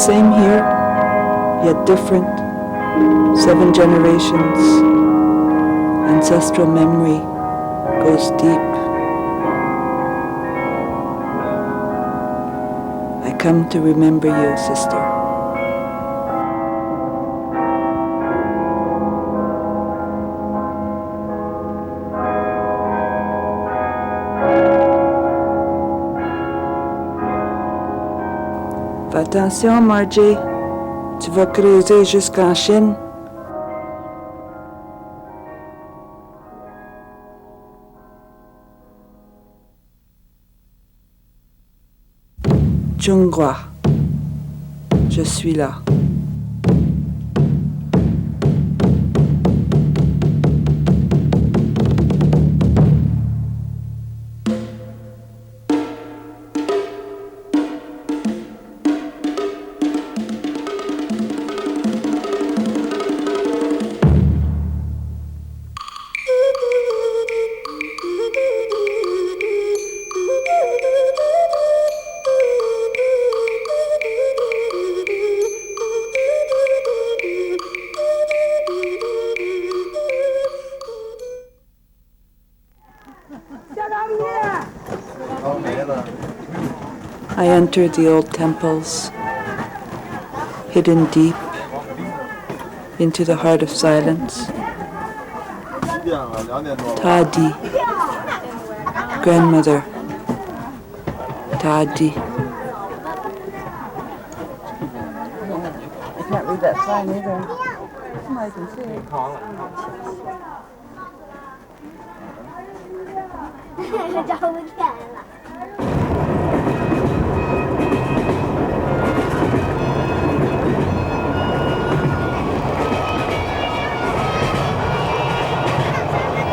same here, yet different. 7 generations. Ancestral memory goes deep. I come to remember you, sister. Fais attention, Margie. Tu vas creuser jusqu'en Chine. Chungwa, je suis là. I entered the old temples, hidden deep into the heart of silence. Tadi, grandmother, Tadi. I can't read that sign either. Somebody can see it.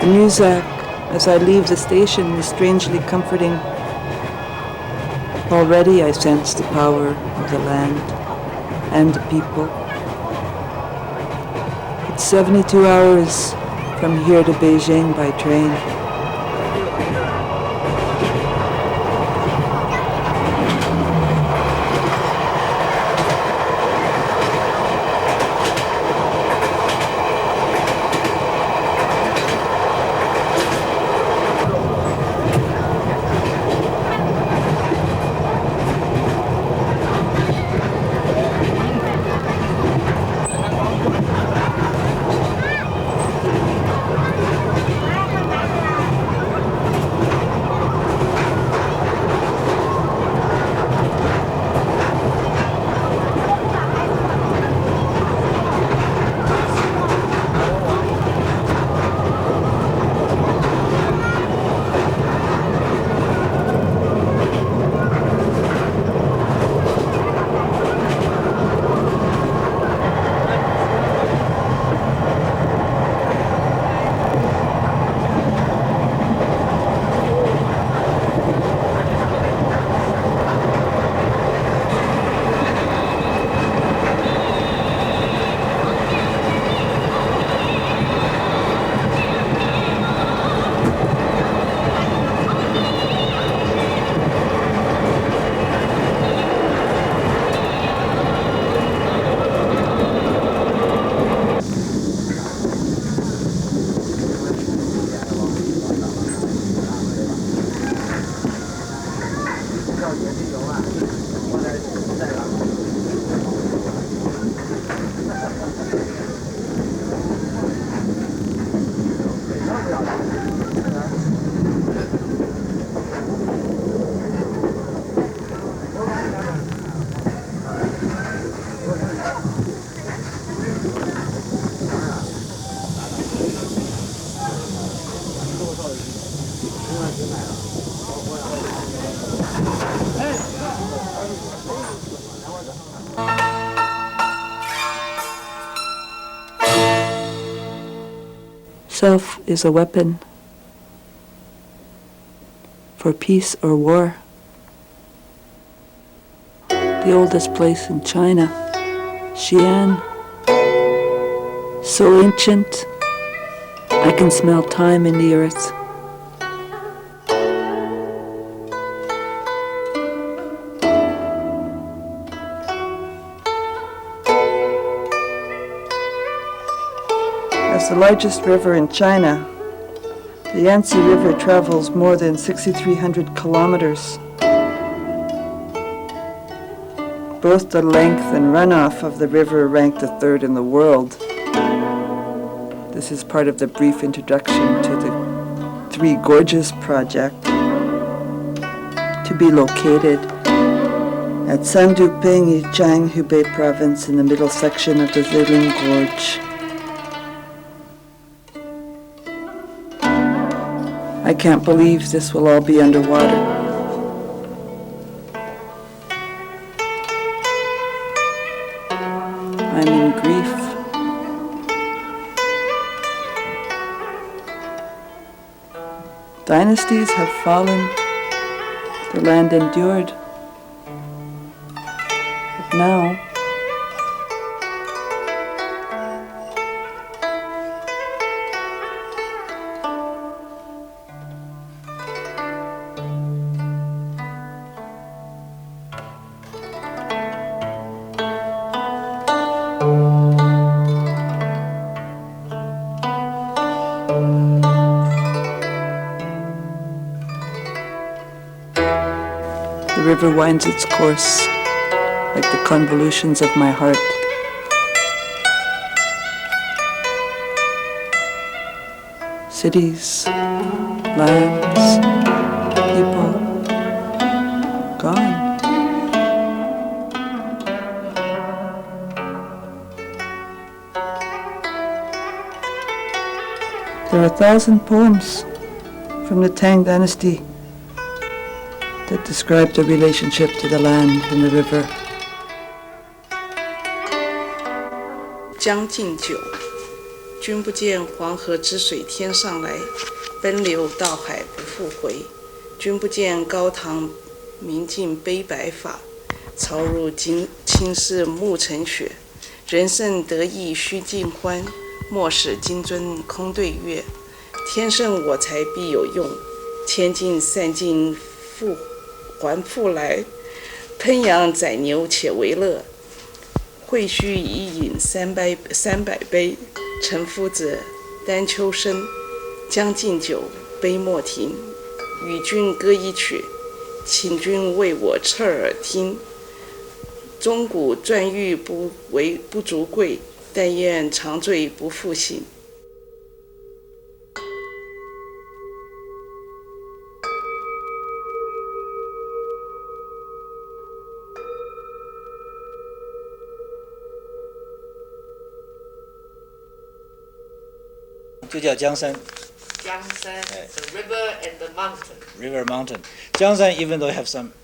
The music as I leave the station is strangely comforting. Already I sense the power of the land and the people. It's 72 hours from here to Beijing by train. Self is a weapon for peace or war. The oldest place in China, Xi'an, so ancient, I can smell time in the earth. As the largest river in China, the Yangtze River travels more than 6,300 kilometers. Both the length and runoff of the river ranked the third in the world. This is part of the brief introduction to the Three Gorges project, to be located at Sanduping, Yichang, Hubei province in the middle section of the Three Gorges. I can't believe this will all be underwater. I'm in grief. Dynasties have fallen, the land endured. But now, the river winds its course like the convolutions of my heart. Cities, lands, people, gone. There are 1,000 poems from the Tang Dynasty that describe the relationship to the land and the river. 将进酒，君不见黄河之水天上来，奔流到海不复回。君不见高堂明镜悲白发，朝如青丝暮成雪。人生得意须尽欢，莫使金樽空对月。天生我材必有用，千金散尽还复来。烹羊宰牛且为乐，会须一饮300杯。岑夫子，丹丘生，将进酒，杯莫停。与君歌一曲，请君为我侧耳听。钟鼓馔玉不足贵，但愿长醉不复醒。就叫江山。Yangtze, the river and the mountain. River mountain. Jiangsan, even though have some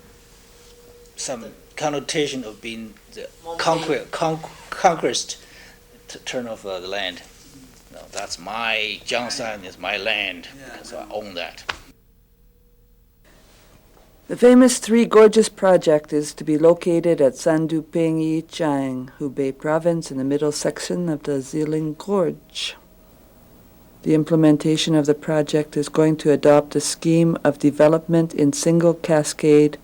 connotation of being the conquest turn of the land. No, that's my Jiangsan is my land, so I own that. The famous Three Gorges project is to be located at Sanduping, Yichang, Hubei province in the middle section of the Three Gorges. The implementation of the project is going to adopt a scheme of development in single cascade,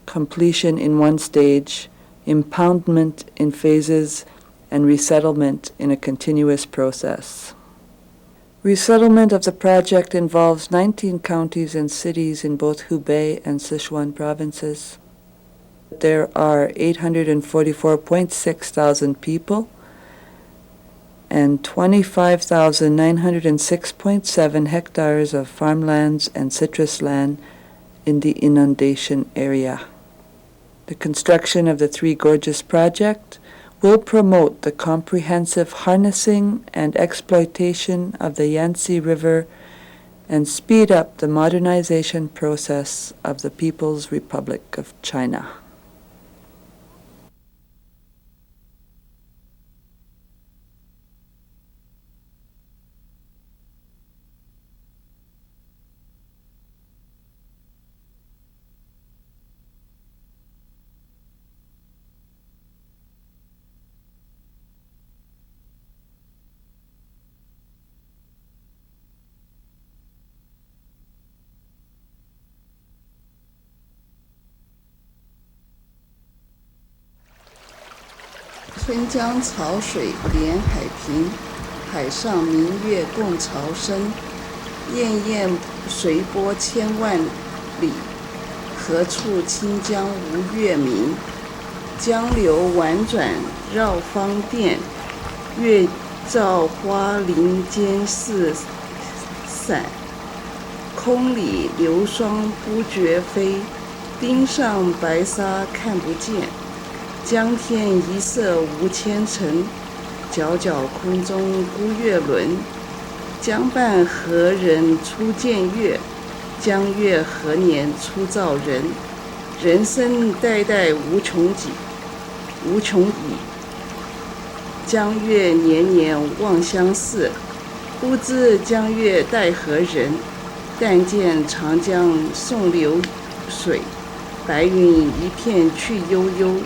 completion in one stage, impoundment in phases, and resettlement in a continuous process. Resettlement of the project involves 19 counties and cities in both Hubei and Sichuan provinces. There are 844.6 thousand people and 25,906.7 hectares of farmlands and citrus land in the inundation area. The construction of the Three Gorges project will promote the comprehensive harnessing and exploitation of the Yangtze River and speed up the modernization process of the People's Republic of China.春江潮水连海平，海上明月共潮生，滟滟随波千万里，何处清江无月明？江流婉转绕芳甸，月照花林间似伞。空里流霜不觉飞，汀上白沙看不见。江天一色无纤尘，皎皎空中孤月轮。江畔何人初见月？江月何年初造人？人生代代无穷已，江月年年望相似。不知江月待何人？但见长江送流水，白云一片去悠悠。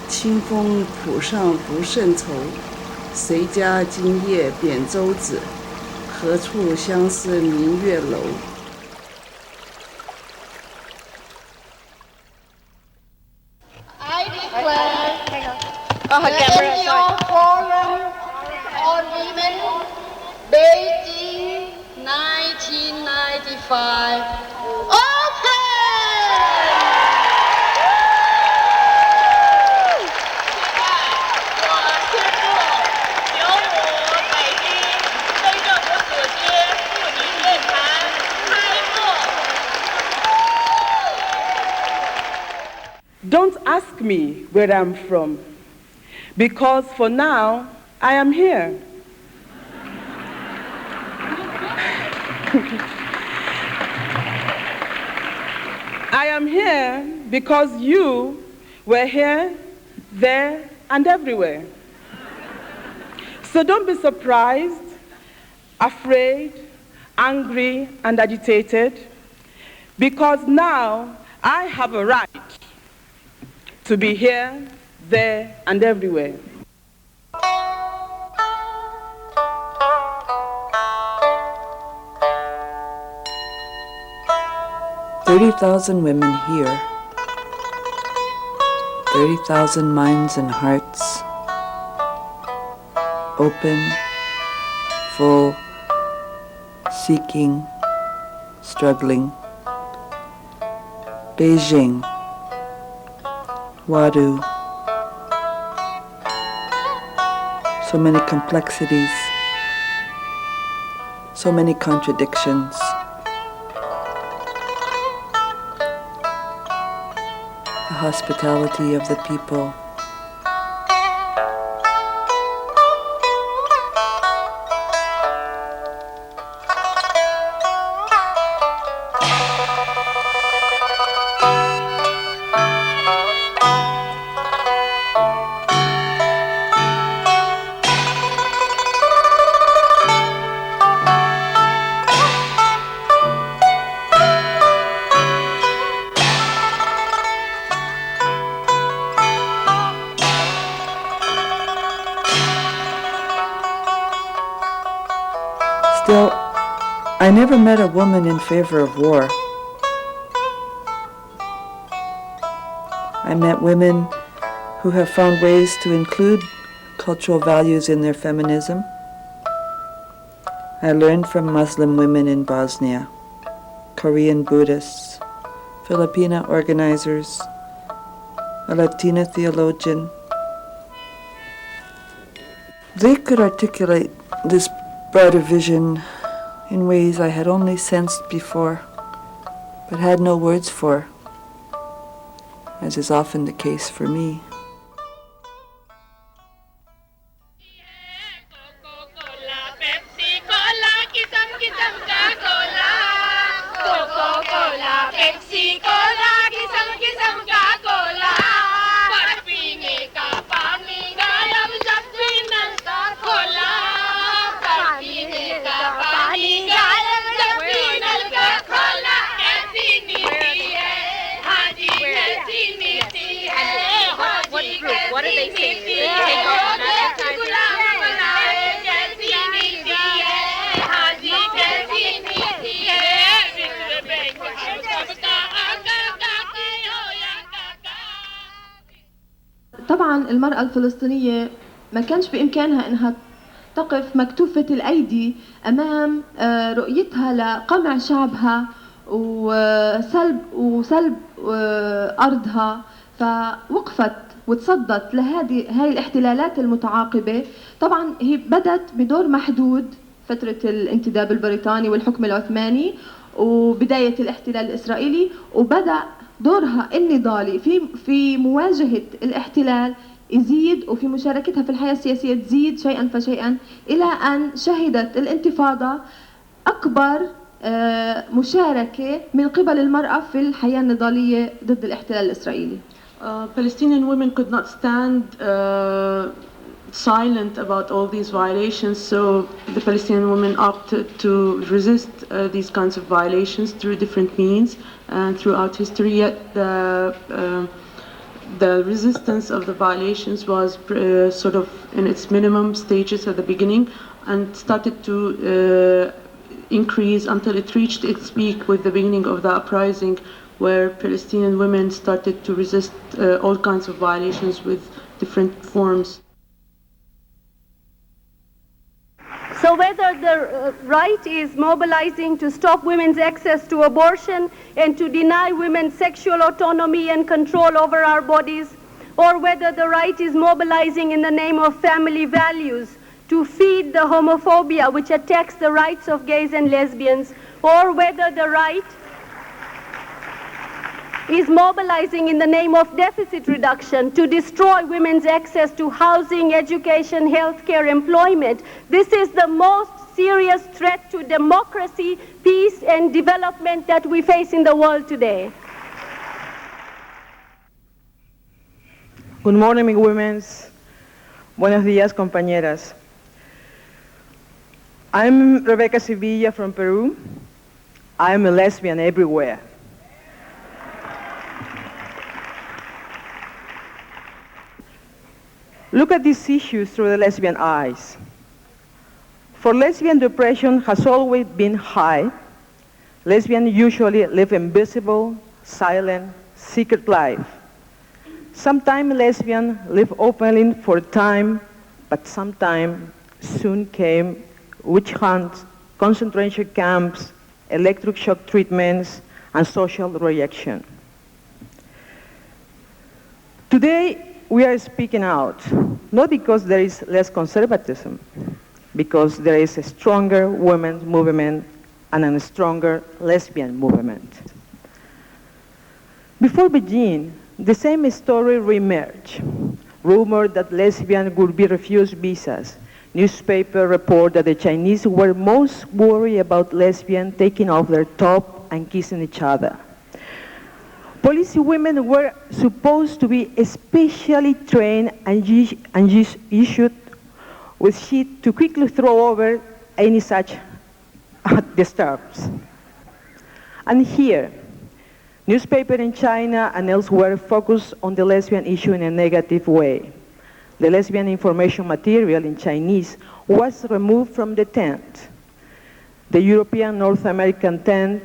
清风浦上不胜愁，谁家今夜扁舟子？何处相思明月楼？Annual Forum on Women, Beijing, 1995. Open! 现在我宣布，由我北京非政府组织妇女论坛开幕。 Don't ask me where I'm from, because for now, I am here. I am here because you were here, there, and everywhere. So don't be surprised, afraid, angry, and agitated, because now I have a right to be here, there, and everywhere. "30,000 women here, 30,000 minds and hearts, open, full, seeking, struggling. Beijing, Huairou. So many complexities, so many contradictions. The hospitality of the people. Still, I never met a woman in favor of war. I met women who have found ways to include cultural values in their feminism. I learned from Muslim women in Bosnia, Korean Buddhists, Filipina organizers, a Latina theologian. They could articulate this broader vision in ways I had only sensed before, but had no words for, as is often the case for me. What are they saying? طبعا المرأة الفلسطينية ما كانش بإمكانها إنها تقف مكتوفة الأيدي أمام رؤيتها لقمع شعبها وسلب أرضها، فوقفت وتصدت هاي الاحتلالات المتعاقبة. طبعا هي بدت بدور محدود فترة الانتداب البريطاني والحكم العثماني وبداية الاحتلال الإسرائيلي، وبدأ دورها النضالي في مواجهة الاحتلال يزيد، وفي مشاركتها في الحياة السياسية تزيد شيئا فشيئا، إلى أن شهدت الانتفاضة أكبر مشاركة من قبل المرأة في الحياة النضالية ضد الاحتلال الإسرائيلي. Palestinian women could not stand silent about all these violations, so the Palestinian women opted to resist these kinds of violations through different means and throughout history. Yet the resistance of the violations was sort of in its minimum stages at the beginning and started to increase until it reached its peak with the beginning of the uprising, where Palestinian women started to resist all kinds of violations with different forms. So whether the right is mobilizing to stop women's access to abortion and to deny women sexual autonomy and control over our bodies, or whether the right is mobilizing in the name of family values to feed the homophobia which attacks the rights of gays and lesbians, or whether the right is mobilizing in the name of deficit reduction to destroy women's access to housing, education, healthcare, employment. This is the most serious threat to democracy, peace, and development that we face in the world today. Good morning, women. Buenos días, compañeras. I'm Rebecca Sevilla from Peru. I'm a lesbian everywhere. Look at these issues through the lesbian eyes. For lesbian, depression has always been high. Lesbians usually live invisible, silent, secret life. Sometimes lesbians live openly for a time, but sometimes soon came witch hunts, concentration camps, electric shock treatments, and social reaction. Today, we are speaking out, not because there is less conservatism, because there is a stronger women's movement and a stronger lesbian movement. Before Beijing, the same story reemerged. Rumor that lesbians would be refused visas. Newspaper report that the Chinese were most worried about lesbians taking off their top and kissing each other. Police women were supposed to be especially trained and issued with sheet to quickly throw over any such disturbs. And here, newspaper in China and elsewhere focus on the lesbian issue in a negative way. The lesbian information material in Chinese was removed from the tent. The European North American tent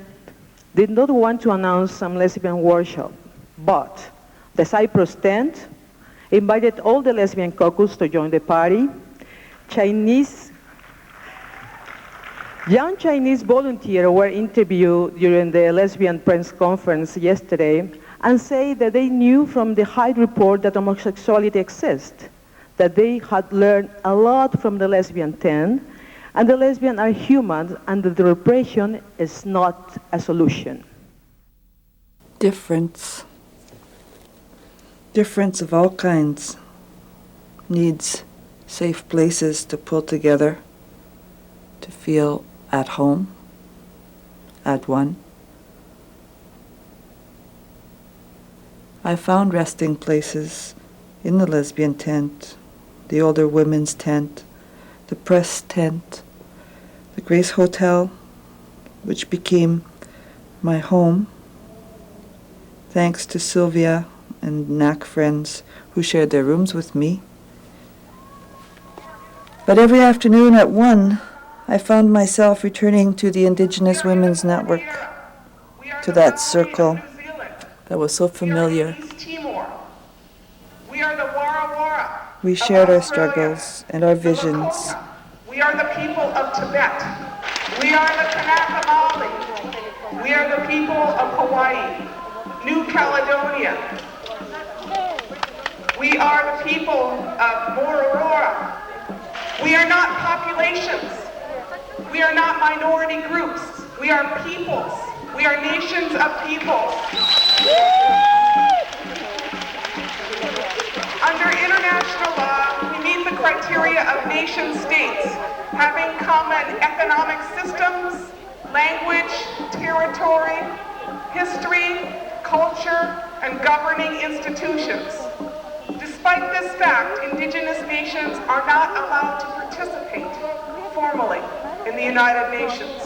did not want to announce some lesbian workshop, but the Cyprus tent invited all the lesbian caucus to join the party. Young Chinese volunteers were interviewed during the lesbian press conference yesterday and say that they knew from the Hyde report that homosexuality exists, that they had learned a lot from the lesbian tent, and the lesbians are human, and that the repression is not a solution. Difference of all kinds needs safe places to pull together, to feel at home, at one. I found resting places in the lesbian tent, the older women's tent, the press tent, the Grace Hotel, which became my home, thanks to Sylvia and NAC friends who shared their rooms with me. But every afternoon at 1, I found myself returning to the Indigenous Women's Network, to that circle that was so familiar. We shared our struggles and our visions We are the people of Tibet. We are the Kanaka Maoli. We are the people of Hawaii, New Caledonia. We are the people of Aurora. We are not populations. We are not minority groups. We are peoples. We are nations of peoples. Under international law, we meet the criteria of nation states, having common economic systems, language, territory, history, culture, and governing institutions. Despite this fact, Indigenous nations are not allowed to participate formally in the United Nations.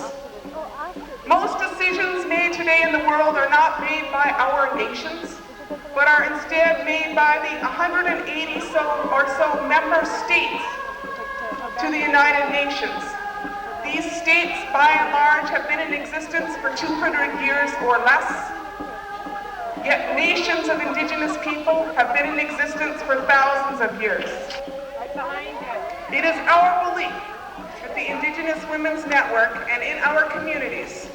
Most decisions made today in the world are not made by our nations, but are instead made by the 180 or so member states to the United Nations. These states, by and large, have been in existence for 200 years or less, yet nations of Indigenous people have been in existence for thousands of years. It is our belief at the Indigenous Women's Network and in our communities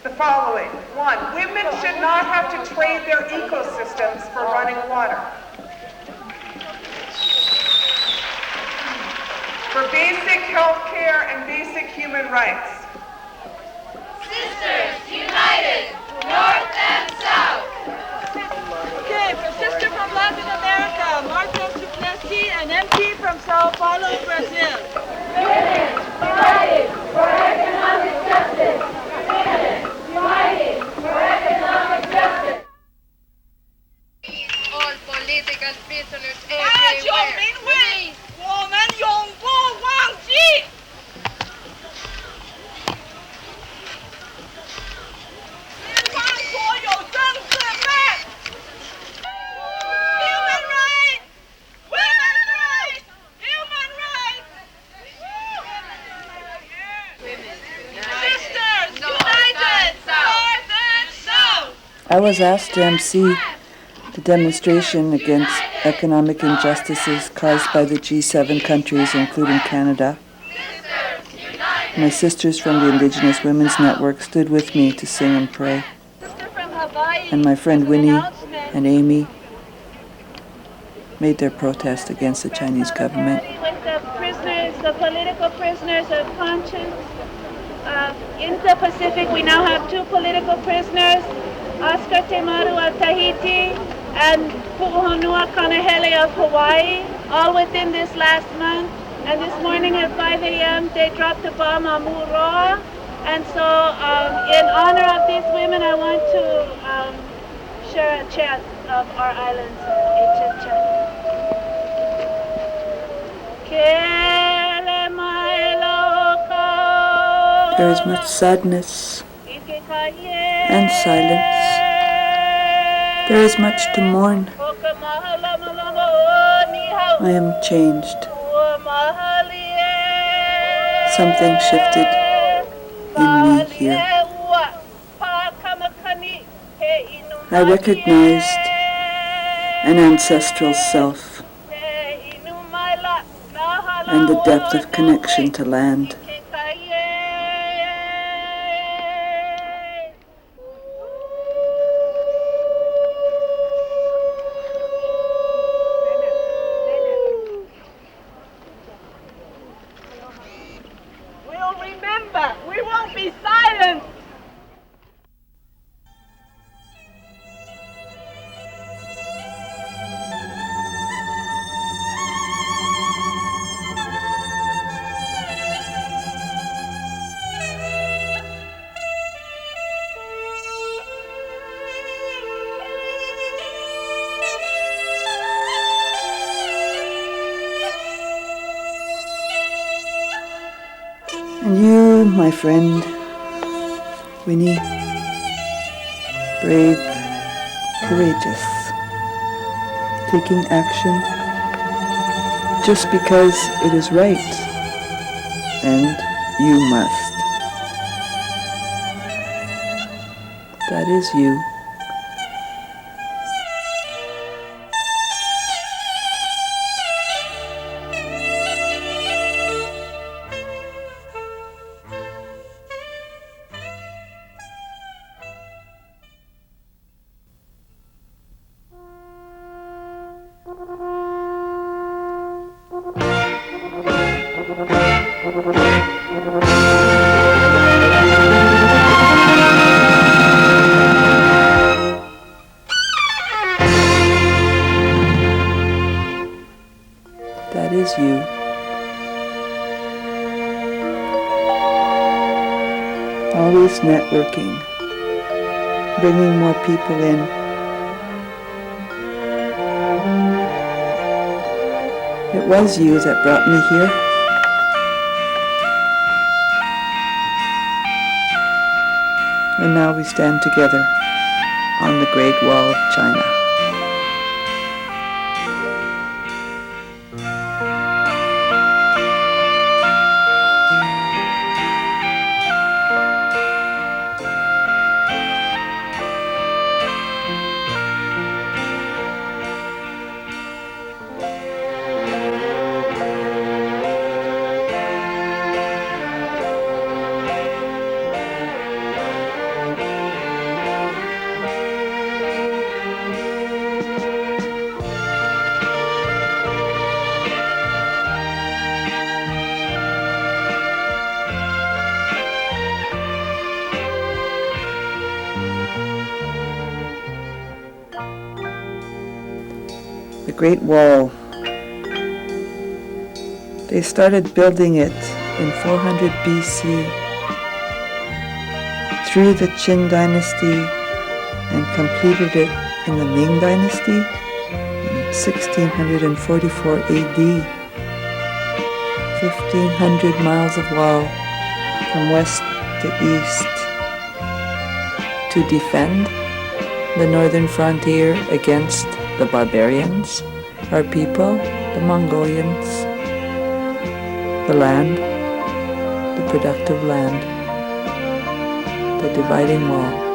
the following. 1, women should not have to trade their ecosystems for running water. For basic health care and basic human rights. Sisters united, North and South. Okay, for sister from Latin America, Marta Suplessis, an MP from Sao Paulo, Brazil. Women united for economic justice. Women united for economic justice. All political prisoners everywhere. 我们永不忘记。解放所有政治犯。Human rights, women's rights, human rights. Sisters united, North and South. I was asked to MC the demonstration against economic injustices caused by the G7 countries, including Canada. My sisters from the Indigenous Women's Network stood with me to sing and pray. And my friend Winnie and Amy made their protest against the Chinese government. With the prisoners, the political prisoners of conscience. In the Pacific, we now have 2 political prisoners, Oscar Temaru of Tahiti and Pu'uhonua Kanahele of Hawaii, all within this last month. And this morning at 5 a.m. they dropped a bomb on Muroa. And so in honor of these women, I want to share a chant of our island's ancient chant. There is much sadness and silence. There is much to mourn. I am changed. Something shifted in me here. I recognized an ancestral self and the depth of connection to land. We'll remember. We won't be silent. And you, my friend, Winnie, brave, courageous, taking action just because it is right, and you must. That is you. That is you. Always networking, bringing more people in. It was you that brought me here. And now we stand together on the Great Wall of China. The Great Wall. They started building it in 400 BC through the Qin dynasty and completed it in the Ming dynasty in 1644 AD. 1,500 miles of wall from west to east to defend the northern frontier against the barbarians, our people, the Mongolians, the land, the productive land, the dividing wall.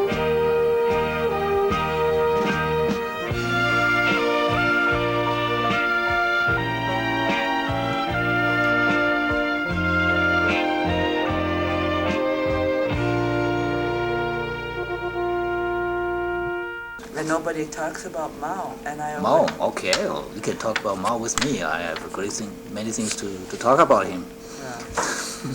And nobody talks about Mao, and I Mao, okay, well, you can talk about Mao with me. I have many things to talk about him. Yeah.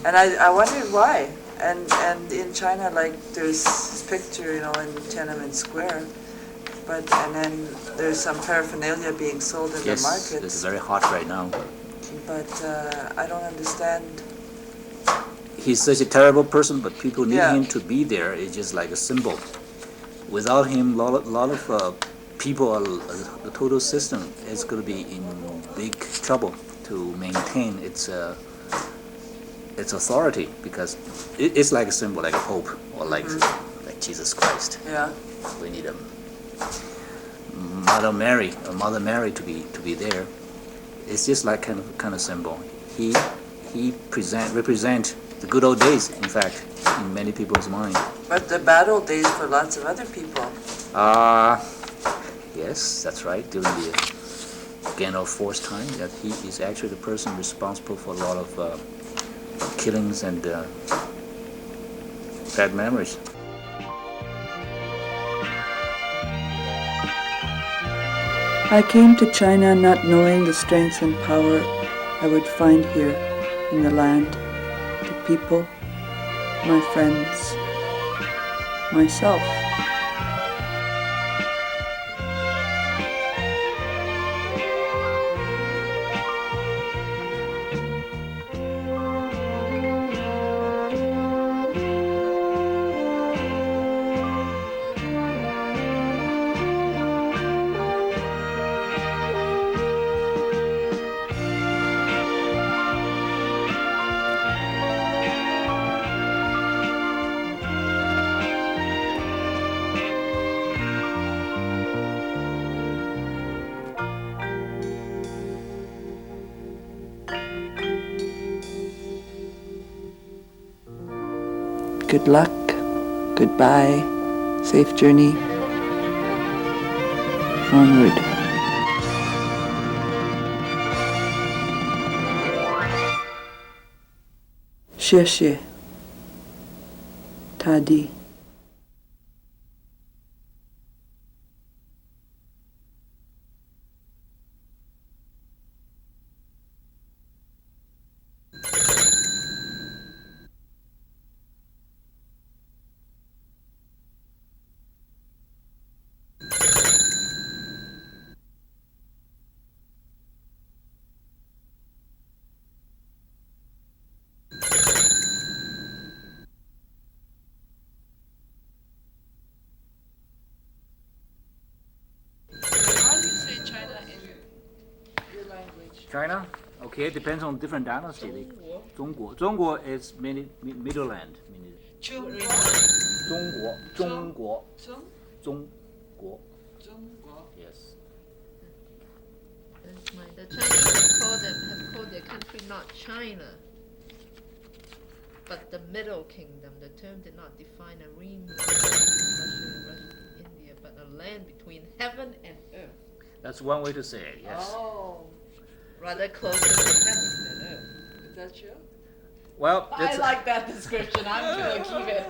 And I wondered why. And in China, like, there's his picture, you know, in Tiananmen Square, and then there's some paraphernalia being sold in the markets. Yes, this is very hot right now. But I don't understand. He's such a terrible person, but people need him to be there. It's just like a symbol. Without him, lot of people, the total system is going to be in big trouble to maintain its authority, because it's like a symbol, like a pope, or like Jesus Christ. Yeah. We need a Mother Mary to be there. It's just like kind of symbol. He represent the good old days, in fact, in many people's mind. But the bad old days for lots of other people. Yes, that's right. During the Ganao Force time, that he is actually the person responsible for a lot of killings and bad memories. I came to China not knowing the strength and power I would find here in the land, the people, my friends, myself. Good luck, goodbye, safe journey, onward. Xie Tadi. China? Okay, it depends on different dynasty. 中国. Zhongguo is middle land. Meaning 中国. Yes. The Chinese have called their country not China, but the Middle Kingdom. The term did not define a realm Russia, India, but a land between heaven and earth. That's one way to say it, yes. Oh, rather closer to heaven than earth. Is that true? Well, I like that description. I'm going to keep it.